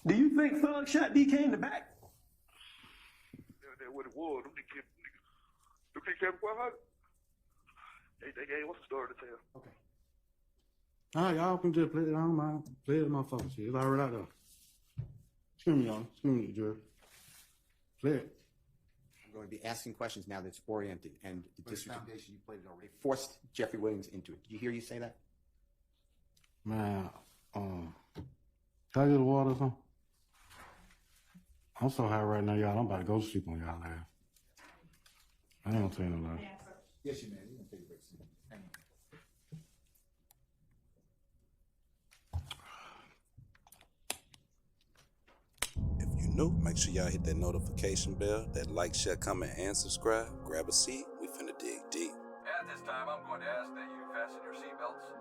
Do you think Thug shot DK in the back? That's what it was. Them niggas came quite hard. They gave us a story to tell. Okay. All right, y'all can just play it. I don't mind. Play it, motherfucker. Shit, it's already out there. Excuse me, y'all. Excuse me, Jerry. Play it. I'm going to be asking questions now that's oriented, and the district foundation, you played it already, forced Jeffrey Williams into it. Did you hear you say that? Man, can I get a water or something? I'm so high right now, y'all. I'm about to go to sleep on y'all ass. I ain't gonna tell you no lie. Yes, you may. You can take a break. Hang on. If you're new, make sure y'all hit that notification bell, that like, share, comment, and subscribe. Grab a seat. We finna dig deep. At this time, I'm going to ask that you fasten your seatbelts.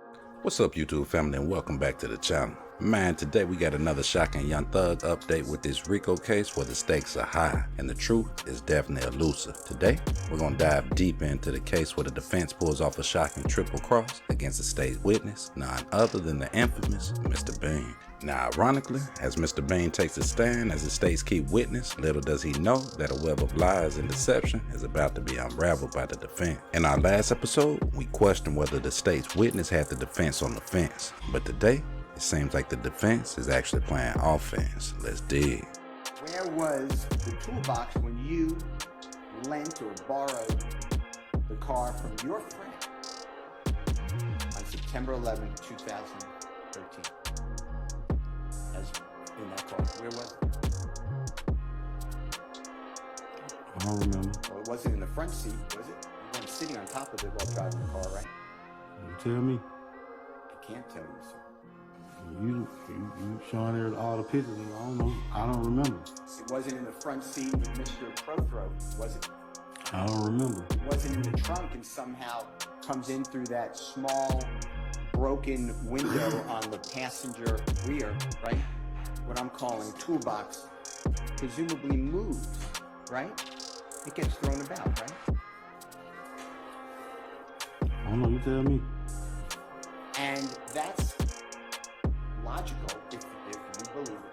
What's up, YouTube family, and welcome back to the channel. Man, today we got another shocking Young Thug update with this Rico case where the stakes are high and the truth is definitely elusive. Today, we're going to dive deep into the case where the defense pulls off a shocking triple cross against a state witness, none other than the infamous Mr. Bean. Now, ironically, as Mr. Bean takes a stand as the state's key witness, little does he know that a web of lies and deception is about to be unraveled by the defense. In our last episode, we questioned whether the state's witness had the defense on the fence, but today, it seems like the defense is actually playing offense. Let's dig. Where was the toolbox when you lent or borrowed the car from your friend on September 11, 2013? As in that car, where was it? I don't remember. Well, it wasn't in the front seat, was it? You weren't sitting on top of it while driving the car, right? You tell me. I can't tell you, sir. You showing her all the pictures, and I don't remember. It wasn't in the front seat with Mr. Prothrow, was it? I don't remember. It wasn't in the trunk and somehow comes in through that small broken window on the passenger rear, right? What I'm calling toolbox, presumably moves, right? It gets thrown about, right? I don't know, you tell me. And that's logical if you believe it.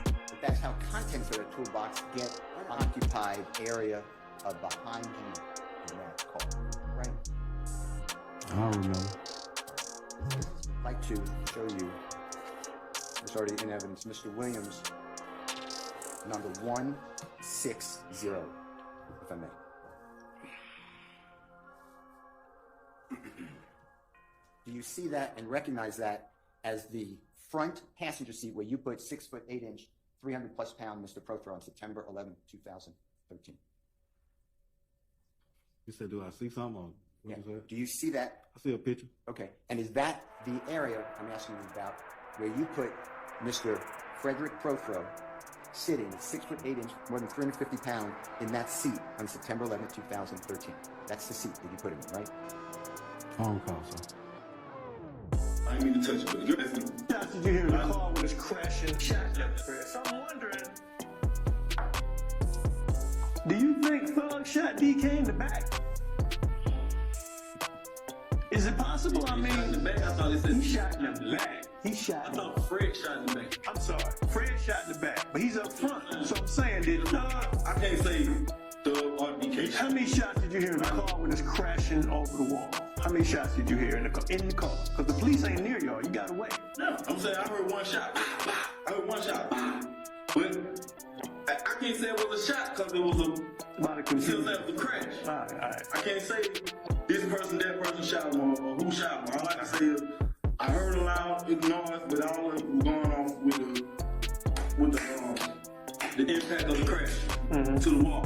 But that's how contents of the toolbox get unoccupied area behind you in that car, right? I don't remember. I'd like to show you, it's already in evidence, Mr. Williams, number 160, if I may. Do you see that and recognize that as the front passenger seat where you put 6 foot 8 inch, 300 plus pound Mr. Prothrow on September 11, 2013? You said, do I see something? Or what you said? Do you see that? I see a picture. Okay. And is that the area I'm asking you about where you put Mr. Frederick Prothrow sitting at 6 foot 8 inch, more than 350 pounds in that seat on September 11, 2013? That's the seat that you put him in, right? I don't recall, sir. I ain't mean to touch you, but you're asking. Shots did you hear in the car when it's crashing shotgun, Chris? I'm wondering, do you think Thug shot DK in the back? Is it possible? I mean, in the back. I thought it said he shot in the back. He shot. I thought Fred shot in the back. I'm sorry, Fred shot in the back, but he's up front. So I'm saying, did Thug? I can't say Thug or DK. How many shots did you hear in the car when it's crashing over the wall? How many shots did you hear in the car? Because the police ain't near y'all. You gotta wait. No, I'm saying I heard one shot. I heard one shot. But I can't say it was a shot because it was a lot of confusion. confusion. It was a crash. All right. I can't say this person, that person shot him or who shot him. All I can say is I heard a loud noise, but all that was going off with the impact of the crash to the wall.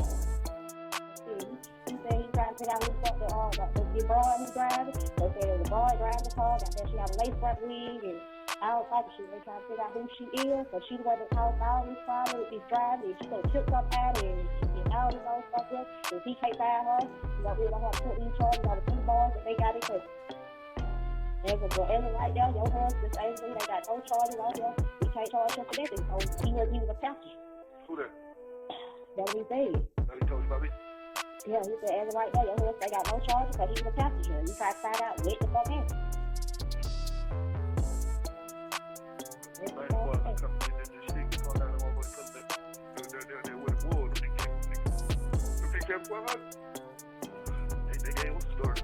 He said he tried to figure out who fucked the boy who driving. They said the boy driving the car, got that she had a lace front wig and all type of shit. They trying to figure out who she is, so she the one that caused all these problems with these driving. She done took up at it and all this other stuff here. If he can't find her, we don't have to put these charges on the two boys that they got it cause right there, your husband, they got no charges on him. We can't charge him for that. So he was a passenger. Who that? That's what he said. That he told you about me? Yeah, he said, as of right now, your husband, they got no charges because he was a passenger. You try to find out what the fuck happened. Come get that shit. kept 100. They gave us a story.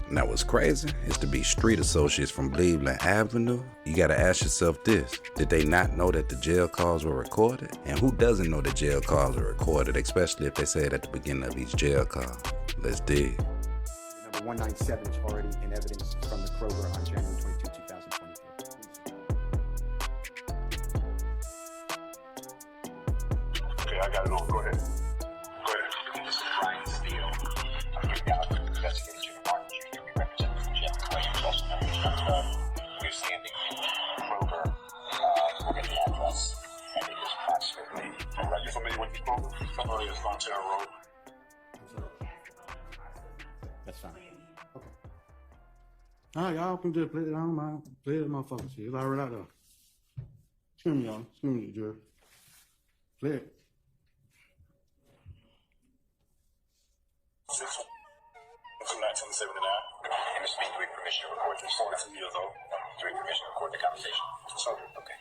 Now what's crazy is to be street associates from Cleveland Avenue. You gotta ask yourself this: did they not know that the jail calls were recorded? And who doesn't know that jail calls are recorded, especially if they say it at the beginning of each jail call? Let's dig. Number 197 is already in evidence from the Kroger on January 22, 2023. Okay, I got it on. Go ahead. Go ahead. This is Brian Steele. I'm here now to investigate Jimmy Martin Jr. We represent Jeff Williams, also known as Young Thug. We're standing in Kroger. We'll get the address. And it is approximately. All right, you familiar with the Kroger? Oh, yes, on Terra Road. That's fine. Okay. All right, y'all can just play it. I don't mind. Play it, motherfucker. Shit, it's already out there. Excuse me, y'all. Excuse me, Jerry. Play it. 1979. And Mr. Speaker, with permission to record this. 42 years old. Do we permission to record the conversation? So, Okay.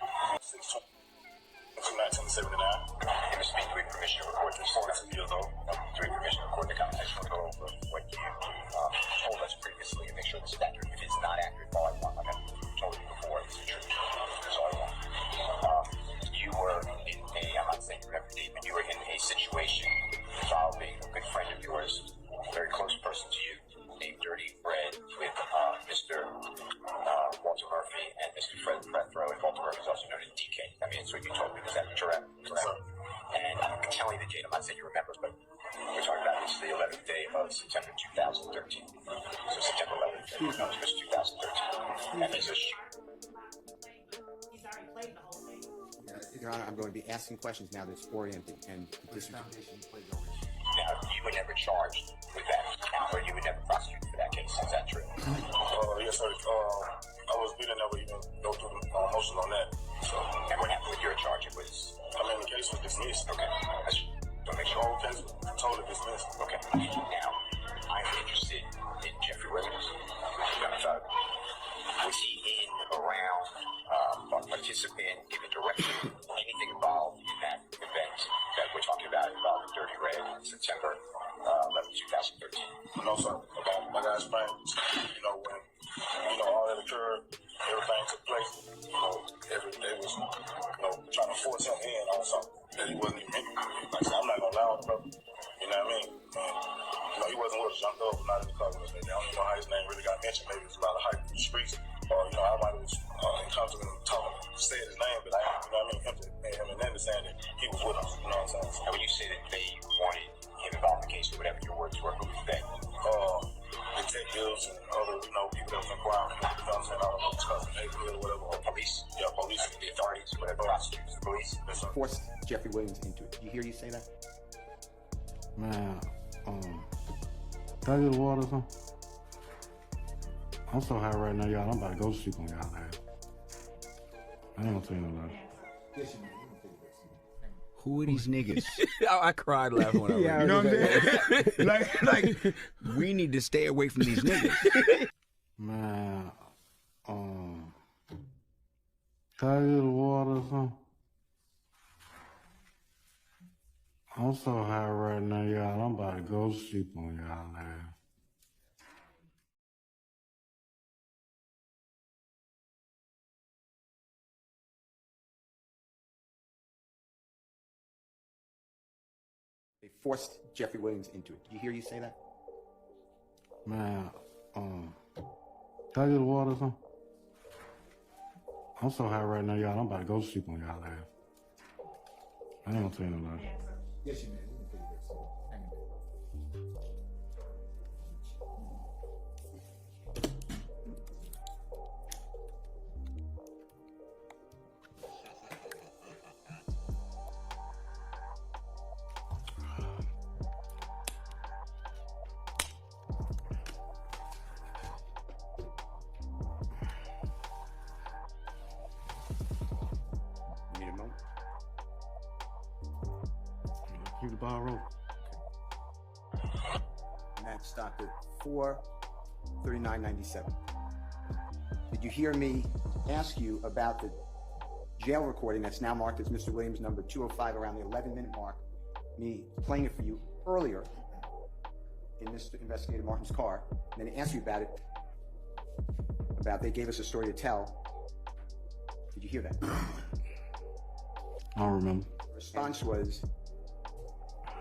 1979. And Mr. Speaker, with permission to record this. 42 years old. Do we permission to record the conversation? We'll go over what you told us previously and make sure this is accurate. If it's not accurate, all I want, like I told you before, it's the truth. That's all I want. You were in a, I'm not saying you were every day, but you were in a situation involving a good friend of yours, a very close person to you, named Dirty Red, with Mr. Walter Murphy and Mr. Fred Prethrow, and Walter Murphy is also known as DK. I mean, that's what you told me. Is that correct? Correct. And I'm telling you the date. I'm not saying you remember, but we're talking about this is the 11th day of September 2013. So September 11th, no, it was 2013. And there's a Your Honor, I'm going to be asking questions now that's oriented and this Now, you were never charged with that, or you were never prosecuted for that case. Is that true? Yes, sir. We didn't ever even go through the motions on that. So, And what happened with your charge? It was the case was dismissed. okay. Don't make The sure. whole case was totally dismissed. Okay. Now, I'm interested in Jeffrey Williams. Young Thug. Was he in, around, a participant, giving direction, anything involved in that event that we're talking about involving Dirty Red in September 11, 2013? No, sir. Like I explained, when, all that occurred, everything took place, they was, trying to force him in on something that he wasn't even in. Like I said, I'm not gonna lie on the brother. You know what I mean? And, he wasn't with us, Young Thug, not in the car with us. I don't even know how his name really got mentioned. Maybe it was a lot of hype in the streets. Or, I might have encountered him talking, said his name, but him and Nanda saying that he was with us. You know what I'm saying? And when you say that they wanted him involved in the case, or whatever your words were, who was that? Detectives and other, people that was inquiring, you know what I'm saying? I don't know, discussing the neighborhood or whatever. Or Police? Yeah, police. The authorities, whatever, prosecutors, the police? Yes, sir. forced Jeffrey Williams into it. You hear you say that? Man, can I get the water or something? I'm so high right now, y'all. I'm about to go sleep on y'all ass. I ain't gonna tell you no lie. Who are these niggas? I cried laughing when I read it. You know what I'm saying? like, we need to stay away from these niggas. Man, can I get the water or something? I'm so high right now, y'all. I'm about to go sleep on y'all ass. They forced Jeffrey Williams into it. You hear you say that? Man, can I get the water or something? I'm so high right now, y'all. I'm about to go sleep on y'all ass. I ain't gonna tell you no lie. Yes, you man. You need a moment? Keep the ball rolling. And that stopped at 4:39:97. Did you hear me ask you about the jail recording that's now marked as Mr. Williams number 205 around the 11-minute mark me playing it for you earlier in Mr. Investigator Martin's car, and then asked you about it, they gave us a story to tell. Did you hear that? I don't remember. The response was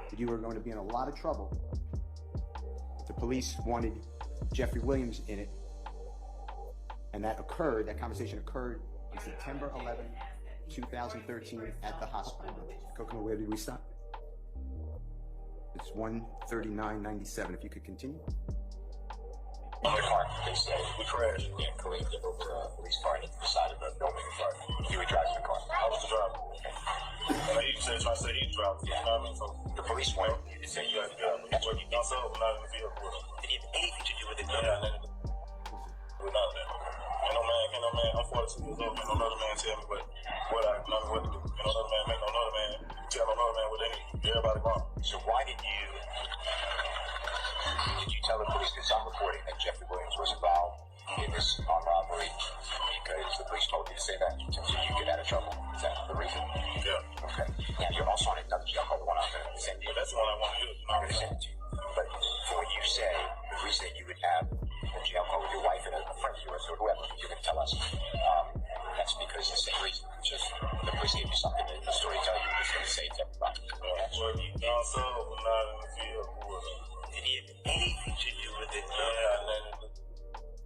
that you were going to be in a lot of trouble. The police wanted Jeffrey Williams in it, and that conversation occurred on September 11, 2013 at the hospital. Kokomo, where did we stop? It's 139.97. If you could continue. In the car, they say we crashed and collided over a police car and decided to don't make a car. You were driving the car. I was the driver. And he said, trying to say he's driving. You know what I mean? So the police went and said you had that's what he done so, but not in the vehicle with him. Did he have anything to do with it? Yeah, nothing to do with none of that. Ain't no man, I'm 42 years old, can't no other man tell me what I do. Ain't no other man make no other man tell no other man what they need. Everybody wrong. So why did you tell the police, because I'm reporting that Jeffrey Williams was involved in this armed robbery because the police told you to say that so you get out of trouble? Is that the reason? Yeah. Okay. Now you're also on another jail call, the one I'm going to send you. That's the one I want to use. I'm going to send it to you. But for what you say, the reason that you would have a jail call with your wife and a friend of yours or whoever you're going to tell us, that's because the same reason. Just the police gave you something that the story tell you is going to say to everybody. Well, he done so, but not in the vehicle with him. Did he have anything to do with it?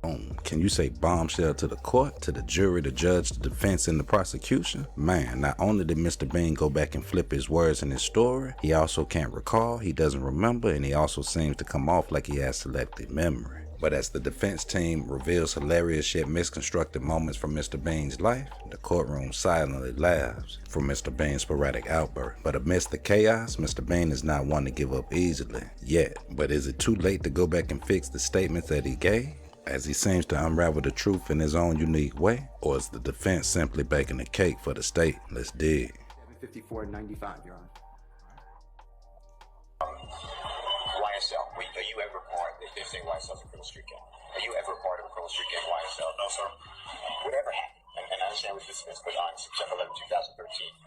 Boom. Can you say bombshell to the court, to the jury, the judge, the defense, and the prosecution? Man, not only did Mr. Bean go back and flip his words in his story, he also can't recall, he doesn't remember, and he also seems to come off like he has selective memory. But as the defense team reveals hilarious yet misconstructed moments from Mr. Bean's life, the courtroom silently laughs from Mr. Bean's sporadic outburst. But amidst the chaos, Mr. Bean is not one to give up easily, yet. But is it too late to go back and fix the statements that he gave, as he seems to unravel the truth in his own unique way? Or is the defense simply baking a cake for the state? Let's dig. 754.95, Your Honor. YSL, are you ever part, they say YSL is a criminal street gang. Are you ever part of a criminal street gang, YSL? No, sir. Whatever happened, and I understand what this is, but on September 11, 2013,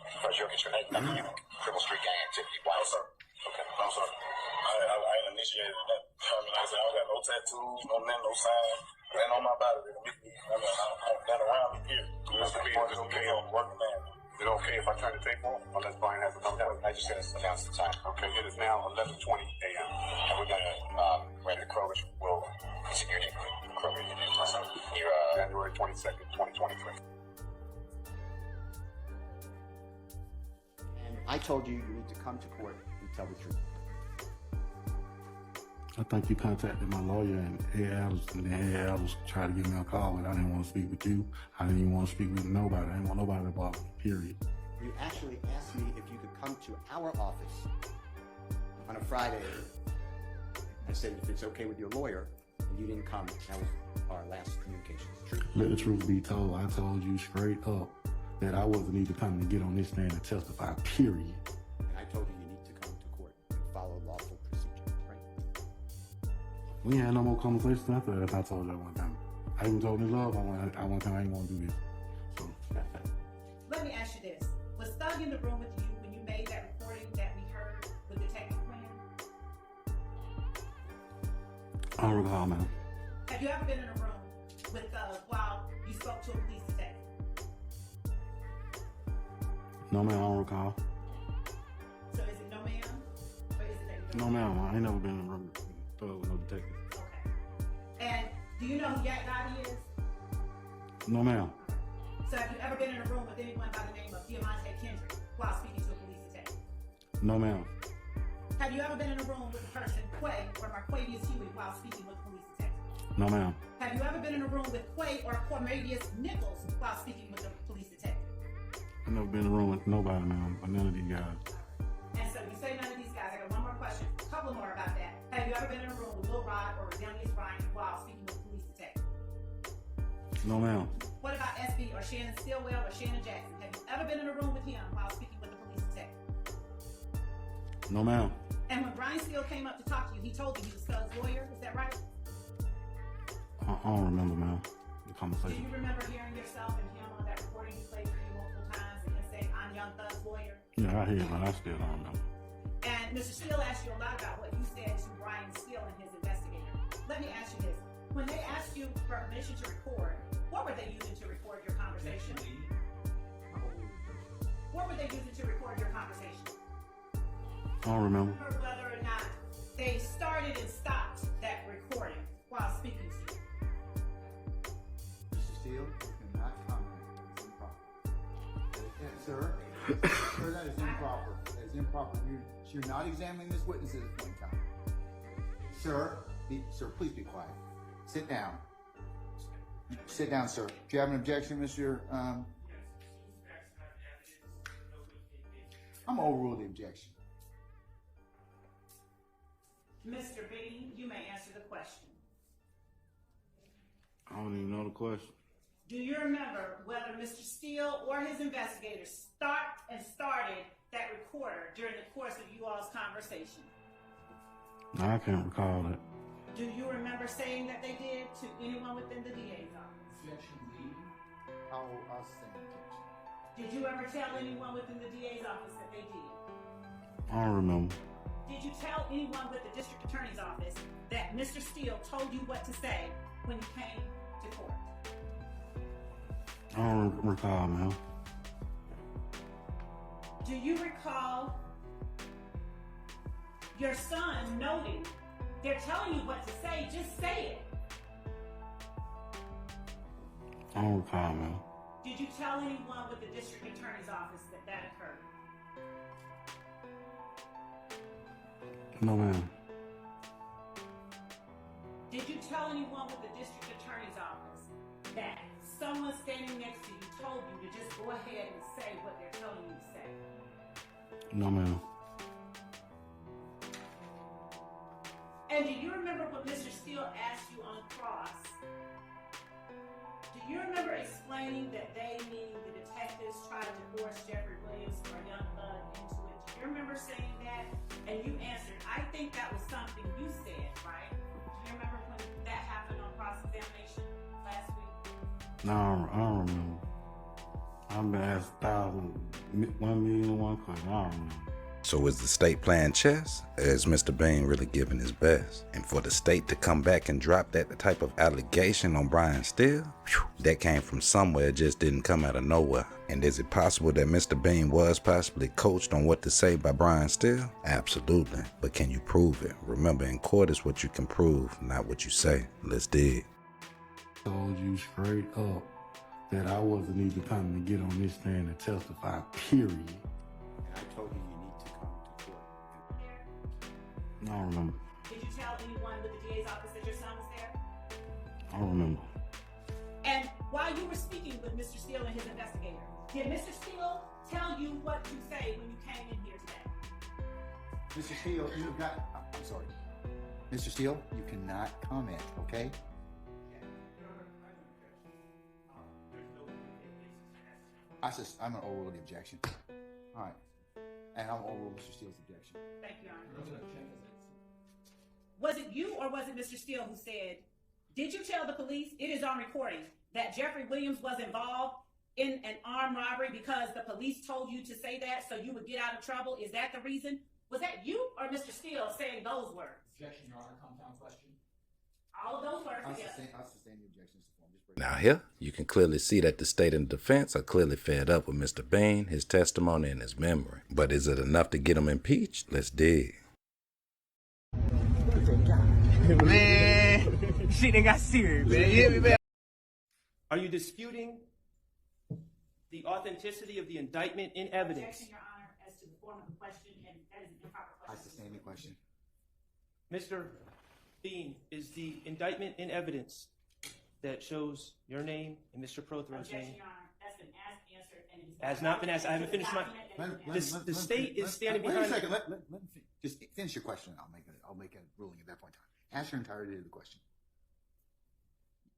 as far as you're concerned, nothing to do with criminal street gang activity. No, sir. Okay. No, sir. I ain't initiated that. I mean, like I said, I don't got no tattoos, no name, no sign. It ain't on my body. I'm not around me here. Mr. B, is it okay? I'm working man. Is it okay if I turn the tape off? Unless Brian has to come down. I just got to announce the time. Okay, it is now 11:20 a.m. And we're going to, Randy Kroger will, is it your name? Kroger, your name? You're, January 22nd, 2023. And I told you you need to come to court and tell the truth. I think you contacted my lawyer and Ed Adams tried to give me a call, but I didn't want to speak with you. I didn't even want to speak with nobody. I didn't want nobody to bother me, period. You actually asked me if you could come to our office on a Friday. I said if it's okay with your lawyer, and you didn't come. That was our last communication. True. Let the truth be told. I told you straight up that I wasn't even coming to get on this stand and testify, period. And I told you need to come to court and follow lawful procedure, right? We had no more conversations after that. I told you I wasn't coming. I even told Ms. Love I wasn't coming. I didn't want to do this. So that's that. Let me ask you this. Was Thug in the room with you when you made that recording that we heard with Detective Quinn? I don't recall, man. Have you ever been in a room with Thug while you spoke to a police detective? No, man, I don't recall. So is it no ma'am? Or is it that you No, don't? ma'am, I ain't never been in a room with Thug with no detective. Okay. And do you know who Yak Gotti is? No, ma'am. So have you ever been in a room with anyone by the name of Diamante Kendrick while speaking to a police detective? No, ma'am. Have you ever been in a room with a person, Quay or Marquavius Huey, while speaking with a police detective? No, ma'am. Have you ever been in a room with Quay or Cornelius Nichols while speaking with a police detective? I've never been in a room with nobody, ma'am, or none of these guys. And so you say none of these guys. I got one more question, a couple more about that. Have you ever been in a room with Lil Rod or Youngest Ryan while speaking with a police detective? No, ma'am. What about SB or Shannon Stillwell or Shannon Jackson? Have you ever been in a room with him while speaking with a police detective? No, ma'am. And when Brian Steele came up to talk to you, he told you he was Thug's lawyer. Is that right? I don't remember, ma'am, the Do conversation. you remember hearing yourself and him on that recording you played for you multiple times and him saying, I'm Young Thug's lawyer? Yeah, I hear it, but I still don't remember. And Mr. Steele asked you a lot about what you said to Brian Steele and his investigator. Let me ask you this. When they asked you for permission to record, what were they using to record your conversation? What were they using to record your conversation? I don't remember. Whether or not they started and stopped that recording while speaking to you. Mr. Steele, you cannot comment. It's improper. Sir, sir, that is improper. That is improper. You're not examining this witness at this point in time. Sir, sir, please be quiet. Sit down. Sit down, sir. Do you have an objection, Mr. I'm gonna overrule the objection. Mr. Bean, you may answer the question. I don't even know the question. Do you remember whether Mr. Steele or his investigators started that recorder during the course of you all's conversation? No, I can't recall that. Do you remember saying that they did to anyone within the DA's office? I'll sustain the objection. Did you ever tell anyone within the DA's office that they did? I don't remember. Did you tell anyone with the district attorney's office that Mr. Steele told you what to say when you came to court? I don't recall, man. Do you recall your son noting they're telling you what to say, just say it? I don't recall, man. Did you tell anyone with the district attorney's office that that occurred? No, man. Did you tell anyone with the district attorney's office that someone standing next to you told you to just go ahead and say what they're telling you to say? No, man. And do you remember what Mr. Steele asked you on cross? Do you remember explaining that they, meaning the detectives, tried to force Jeffrey Williams or Young Thug into it? Do you remember saying that? And you answered, I think that was something you said, right? Do you remember when that happened on cross-examination last week? No, I don't remember. I've been asked 1,000,001 questions. I don't remember. So is the state playing chess? Or is Mr. Bean really giving his best? And for the state to come back and drop that type of allegation on Brian Steele, that came from somewhere, it just didn't come out of nowhere. And is it possible that Mr. Bean was possibly coached on what to say by Brian Steele? Absolutely. But can you prove it? Remember, in court is what you can prove, not what you say. Let's dig. I told you straight up that I wasn't even coming to get on this stand and testify, period. And I told you you need to come to court. I don't remember. Did you tell anyone with the DA's office that your son was there? I don't remember. And while you were speaking with Mr. Steele and his investigator, did Mr. Steele tell you what to say when you came in here today? Mr. Steele, you've got, I'm sorry. Mr. Steele, you cannot comment, okay? I'm going to overrule the objection. All right. And I'm going to overrule Mr. Steele's objection. Thank you, Your Honor. Was it you or was it Mr. Steele who said, did you tell the police, it is on recording, that Jeffrey Williams was involved in an armed robbery because the police told you to say that so you would get out of trouble? Is that the reason? Was that you or Mr. Steele saying those words? Objection, Your Honor. Compound question. All of those words I'll together. sustain the objection. Now here, you can clearly see that the state and the defense are clearly fed up with Mr. Bean, his testimony, and his memory. But is it enough to get him impeached? Let's dig. Man, shit done got serious, man. You hear me, man? Are you disputing the authenticity of the indictment in evidence? Objection, Your Honor, as to the form of the question, and that is an improper question. I sustain the question. Mr. Bean, is the indictment in evidence that shows your name and Mr. Prothero's Objection, name? Your Honor, that's been asked, answered, and it is Has not been asked. I haven't finished my. The state is standing behind. Wait a second. Let me just finish your question. I'll make a ruling at that point in time. Ask your entirety of the question.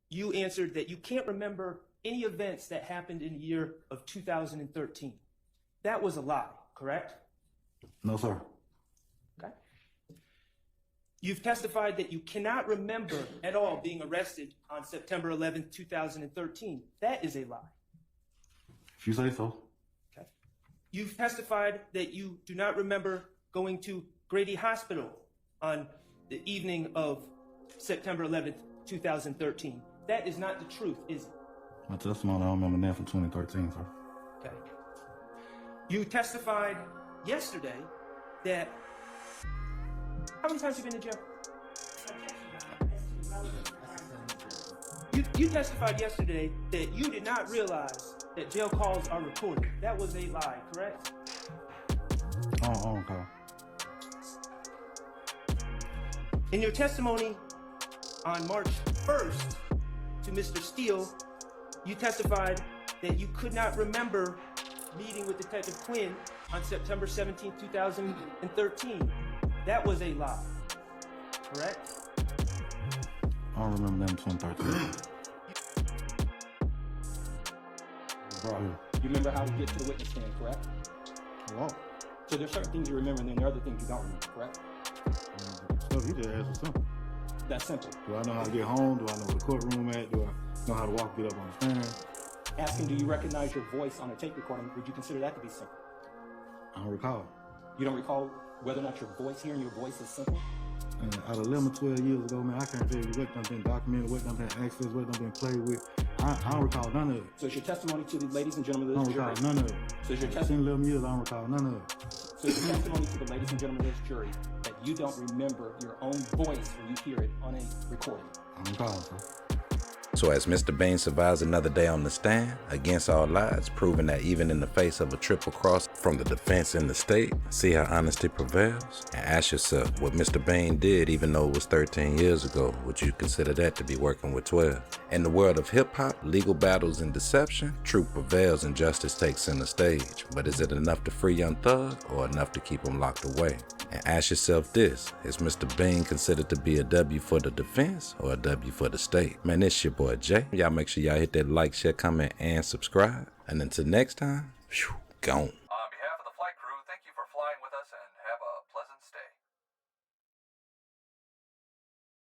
You answered that you can't remember any events that happened in the year of 2013. That was a lie, correct? No, sir. Okay. You've testified that you cannot remember at all being arrested on September 11th, 2013. That is a lie. If you say so. Okay. You've testified that you do not remember going to Grady Hospital on the evening of September 11th, 2013. That is not the truth, is it? My testimony, I don't remember that from 2013, sir. Okay. You testified yesterday that... How many times have you been in jail? You testified yesterday that you did not realize that jail calls are recorded. That was a lie, correct? Oh, okay. In your testimony on March 1st to Mr. Steele, you testified that you could not remember meeting with Detective Quinn on September 17, 2013. That was a lie, correct? I don't remember that in 2013. Bro, You remember how to get to the witness stand, correct? what? So there's certain things you remember, and then there are other things you don't remember, correct? Stuff you just asked is simple. That's simple. Do I know how to get home? Do I know where the courtroom at? Do I know how to walk, get up on the stand? Asking, do you recognize your voice on a tape recording? Would you consider that to be simple? I don't recall. You don't recall whether or not your voice, hearing your voice is simple? And out of 11, 12 years ago, man, I can't tell you what done been documented, what done been accessed, what done been played with. I don't recall none of it. So is your testimony to the ladies and gentlemen I of don't this jury? recall none of it. So is your It's testimony? been 11 years, I don't recall none of it. So is your testimony to the ladies and gentlemen of this jury that you don't remember your own voice when you hear it on a recording? I don't recall, sir. So as Mr. Bean survives another day on the stand, against all odds, proving that even in the face of a triple cross from the defense and the state, see how honesty prevails? And ask yourself, what Mr. Bean did, even though it was 13 years ago, would you consider that to be working with 12? In the world of hip-hop, legal battles and deception, truth prevails and justice takes center stage. But is it enough to free Young Thug, or enough to keep him locked away? And ask yourself this, is Mr. Bean considered to be a W for the defense, or a W for the state? Man, it's your boy Jay. Y'all make sure y'all hit that like, share, comment, and subscribe. And until next time, gone. On behalf of the flight crew, thank you for flying with us and have a pleasant stay.